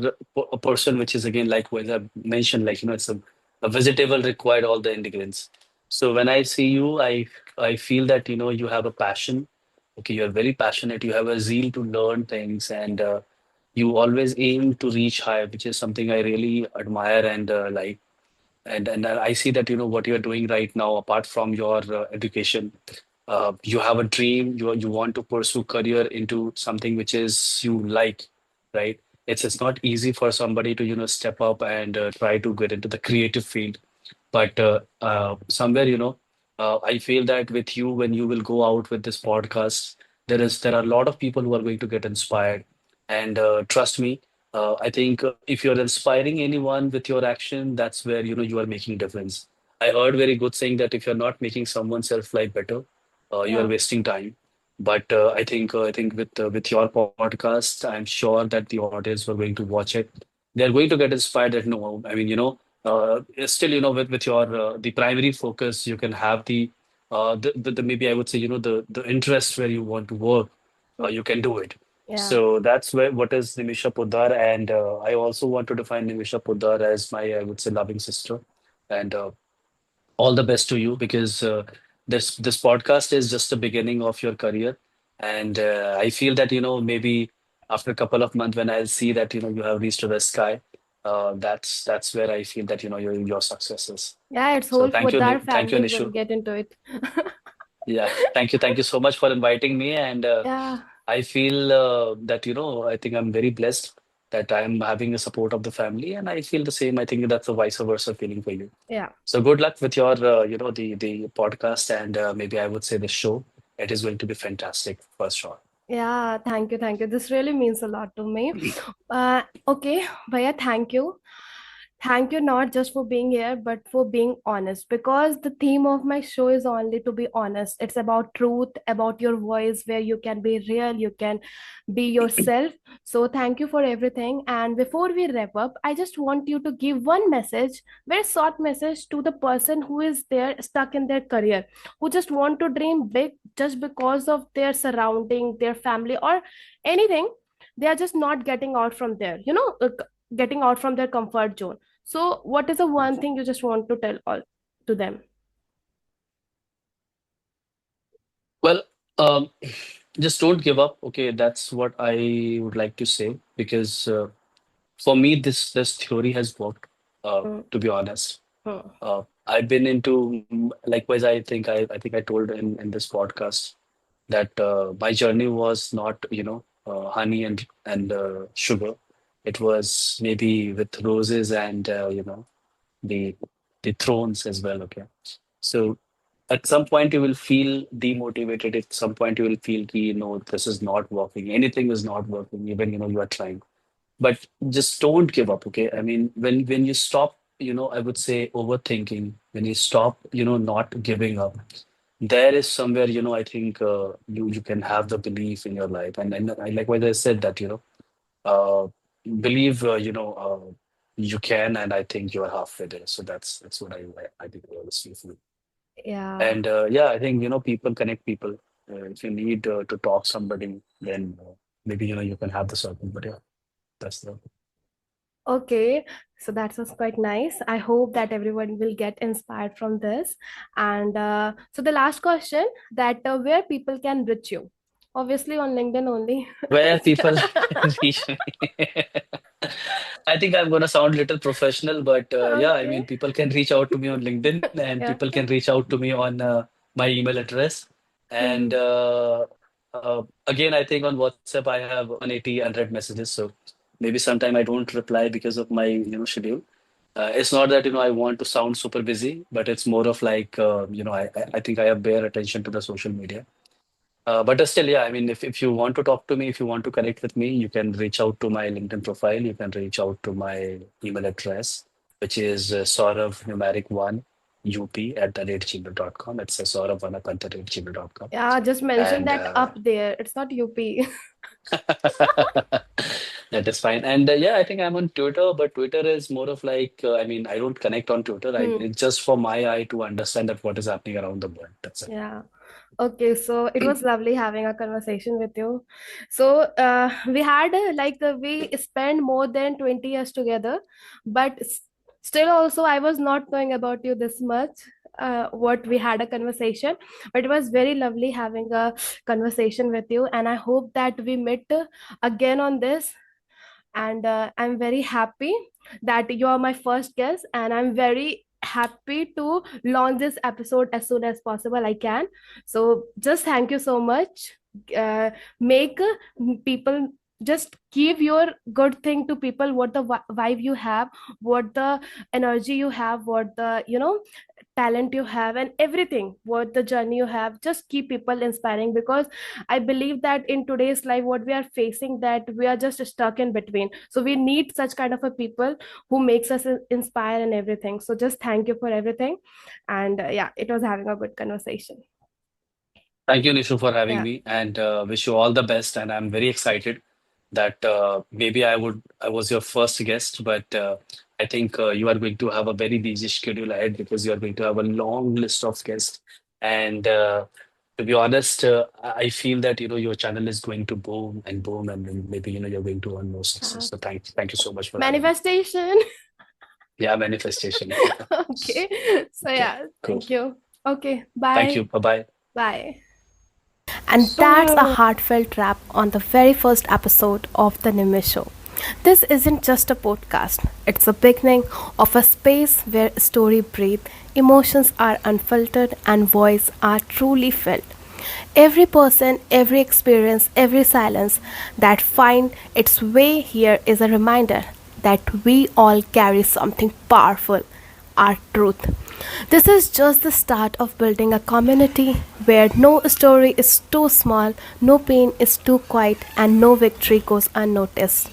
a person which is, again, like what I mentioned, like it's a vegetable required all the ingredients. So when I see you, I feel that you have a passion. Okay, you're very passionate. You have a zeal to learn things, and you always aim to reach high, which is something I really admire and like. And I see that what you're doing right now, apart from your education, you have a dream. You want to pursue career into something which is you like, right? It's not easy for somebody to step up and try to get into the creative field. But somewhere, I feel that with you, when you will go out with this podcast, there are a lot of people who are going to get inspired. And trust me, I think if you're inspiring anyone with your action, that's where you are making a difference. I heard very good saying that if you're not making someone's self life better, you are Yeah. wasting time. But I think with your podcast, I'm sure that the audience were going to watch it. They're going to get inspired. That no, I mean, still, with your the primary focus, you can have the maybe I would say, the interest where you want to work, you can do it. Yeah. So that's where what is Nimisha Poddar, and I also want to define Nimisha Poddar as my, I would say, loving sister. And all the best to you, because this podcast is just the beginning of your career. And I feel that maybe after a couple of months, when I'll see that you have reached to the sky, that's where I feel that your success is. Yeah, it's So whole thank you, Poddar thank you, family will Nishu. get into it. Yeah, thank you so much for inviting me. And Yeah. I feel that I think I'm very blessed that I'm having the support of the family, and I feel the same. I think that's a vice versa feeling for you. Yeah. So good luck with your, the podcast, and maybe I would say the show. It is going to be fantastic for sure. Yeah, thank you, thank you. This really means a lot to me. Okay, Bhaiya, thank you. Thank you not just for being here, but for being honest. Because the theme of my show is only to be honest. It's about truth, about your voice, where you can be real, you can be yourself. So thank you for everything. And before we wrap up, I just want you to give one message, very short message to the person who is there stuck in their career, who just want to dream big just because of their surrounding, their family, or anything. They are just not getting out from there, getting out from their comfort zone. So what is the one thing you just want to tell all to them? Well, um, just don't give up. Okay, that's what I would like to say, because for me, this theory has worked. Mm, To be honest, mm, I've been into, likewise. I think I told in this podcast that my journey was not honey and sugar. It was maybe with roses and the the thrones as well. Okay, so at some point you will feel demotivated. At some point you will feel this is not working. Anything is not working. Even you are trying, but just don't give up. Okay, I mean, when you stop, I would say, overthinking, when you stop not giving up, there is somewhere, I think you can have the belief in your life. And I likewise I said that, uh, believe, you can, and I think you're halfway there. So that's what I think I always feel. Yeah. And yeah, I think, people connect people. If you need to talk somebody, then maybe, you can have the circle. But yeah, that's the Okay, so that was quite nice. I hope that everyone will get inspired from this. And so the last question, that where people can reach you. Obviously on LinkedIn only. where people reach me. I think I'm gonna sound a little professional, but yeah, I mean, Okay. people can reach out to me on LinkedIn, and Yeah. people can reach out to me on my email address. And Mhm. again, I think on WhatsApp I have 180 unread messages, so maybe sometime I don't reply because of my schedule. It's not that I want to sound super busy, but it's more of like I think I have bare attention to the social media. But still, yeah, I mean, if you want to talk to me, if you want to connect with me, you can reach out to my LinkedIn profile. You can reach out to my email address, which is Saurav numeric one up@gmail.com. It's Saurav one up@gmail.com. Yeah, just mention And that up there. It's not UP. that is fine. And yeah, I think I'm on Twitter, but Twitter is more of like, I mean, I don't connect on Twitter. Hmm. It's just for my eye to understand that what is happening around the world. That's it. Yeah. Okay, so it was lovely having a conversation with you. So we had we spent more than 20 years together, but still also I was not knowing about you this much. What we had a conversation, but it was very lovely having a conversation with you, and I hope that we meet again on this. And I'm very happy that you are my first guest, and I'm very happy to launch this episode as soon as possible I can. So just thank you so much. Make people, just give your good thing to people, what the vibe you have, what the energy you have, what the talent you have, and everything, what the journey you have, just keep people inspiring, because I believe that in today's life what we are facing, that we are just stuck in between, so we need such kind of a people who makes us inspire and everything. So just thank you for everything. And yeah, it was having a good conversation. Thank you, Nishu, for having Yeah. me, and wish you all the best. And I'm very excited that maybe I was your first guest, but I think you are going to have a very busy schedule ahead because you are going to have a long list of guests. And to be honest, I feel that your channel is going to boom and boom, and then maybe you're going to earn more success. uh, So thank you so much for having me. Manifestation. Yeah, manifestation. Okay, so Okay, yeah, cool. thank you. Okay, Thank bye. you. Bye bye. Bye. And So that's a yeah, heartfelt wrap on the very first episode of The Nimish Show. This isn't just a podcast, it's the beginning of a space where story breathe, emotions are unfiltered, and voice are truly felt. Every person, every experience, every silence that find its way here is a reminder that we all carry something powerful, our truth. This is just the start of building a community where no story is too small, no pain is too quiet, and no victory goes unnoticed.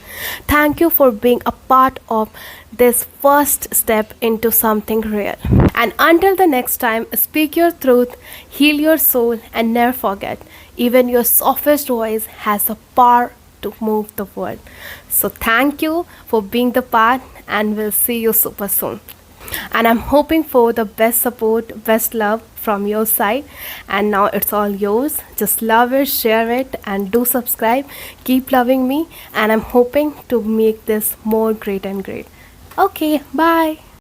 Thank you for being a part of this first step into something real. And until the next time, speak your truth, heal your soul, and never forget, even your softest voice has the power to move the world. So, thank you for being the part, and we'll see you super soon. And I'm hoping for the best support, best love from your side. And now it's all yours. Just love it, share it, and do subscribe. Keep loving me. And I'm hoping to make this more great and great. Okay, bye.